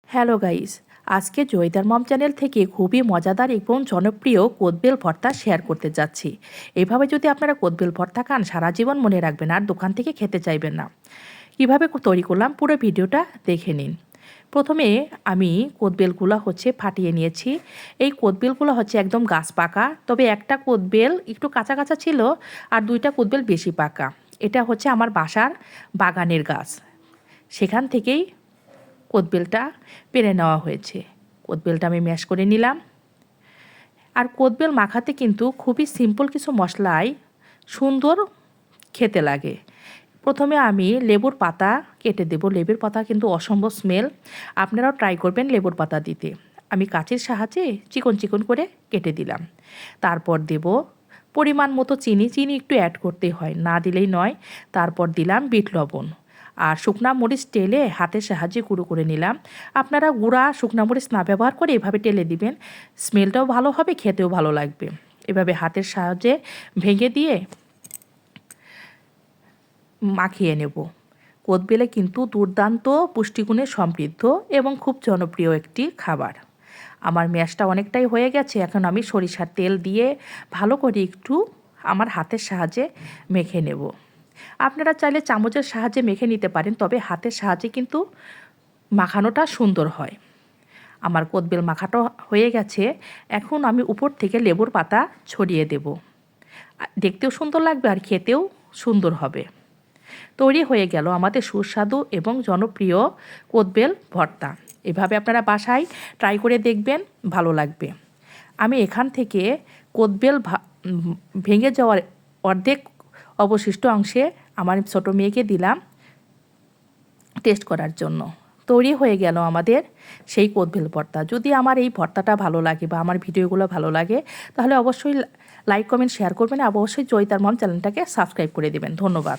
Hello guys, আজকে জয়িতার মম channel থেকে খুবই মজাদার এবং জনপ্রিয় কোদবেল ভর্তা শেয়ার করতে যাচ্ছি। এভাবে যদি আপনারা কোদবেল ভর্তা খান সারা জীবন মনে রাখবেন আর দোকান থেকে খেতে চাইবেন না। কিভাবে তৈরি করলাম পুরো ভিডিওটা দেখে নিন। প্রথমে আমি কোদবেলগুলো ফাটিয়ে নিয়েছি। এই কোদবেলগুলো একদম গাছ পাকা, তবে একটা কোদবেল একটু কাঁচা কাঁচা ছিল আর দুইটা কোদবেল বেশি পাকা। এটা আমার বাসার বাগানের গাছ, সেখান থেকেই কোদবেলটা পেরে নেওয়া হয়েছে। কোদবেলটা আমি ম্যাশ করে নিলাম। আর কোদবেল মাখাতে কিন্তু খুবই সিম্পল কিছু মশলাই সুন্দর খেতে লাগে। প্রথমে আমি লেবুর পাতা কেটে দেব। লেবুর পাতা কিন্তু অসম্ভব স্মেল, আপনারাও ট্রাই করবেন লেবুর পাতা দিতে। আমি কাঁচির সাহায্যে চিকন চিকন করে কেটে দিলাম। তারপর দেব পরিমাণ মতো চিনি। চিনি একটু অ্যাড করতে হয়, না দিলেই নয়। তারপর দিলাম বিট লবণ আর শুকনা মরিচ টেলে হাতের সাহায্যে গুঁড়ো করে নিলাম। আপনারা গুঁড়া শুকনা মরিচ না ব্যবহার করে এভাবে টেলে দিবেন, স্মেলটাও ভালো হবে, খেতেও ভালো লাগবে। এভাবে হাতের সাহায্যে ভেঙে দিয়ে মাখিয়ে নেব। কোদবেলে কিন্তু দুর্দান্ত পুষ্টিগুণে সমৃদ্ধ এবং খুব জনপ্রিয় একটি খাবার। আমার ম্যাশটা অনেকটাই হয়ে গেছে। এখন আমি সরিষার তেল দিয়ে ভালো করে একটু আমার হাতের সাহায্যে মেখে নেব। আপনারা চাইলে চামচের সাহায্যে মেখে নিতে পারেন, তবে হাতের সাহায্যে কিন্তু মাখানোটা সুন্দর হয়। আমার কোদবেল মাখাটা হয়ে গেছে। এখন আমি উপর থেকে লেবুর পাতা ছড়িয়ে দেব। দেখতেও সুন্দর লাগবে আর খেতেও সুন্দর হবে। তৈরি হয়ে গেল আমাদের সুস্বাদু এবং জনপ্রিয় কোদবেল ভর্তা। এভাবে আপনারা বাসায় ট্রাই করে দেখবেন, ভালো লাগবে। আমি এখান থেকে কোদবেল ভেঙে যাওয়ার অর্ধেক অবশিষ্ট অংশে আমার ছোটো মেয়েকে দিলাম টেস্ট করার জন্য। তৈরি হয়ে গেল আমাদের সেই কোদবেল ভর্তা। যদি আমার এই ভর্তাটা ভালো লাগে বা আমার ভিডিওগুলো ভালো লাগে, তাহলে অবশ্যই লাইক কমেন্ট শেয়ার করবেন। অবশ্যই জয়িতার মম চ্যানেলটাকে সাবস্ক্রাইব করে দেবেন। ধন্যবাদ।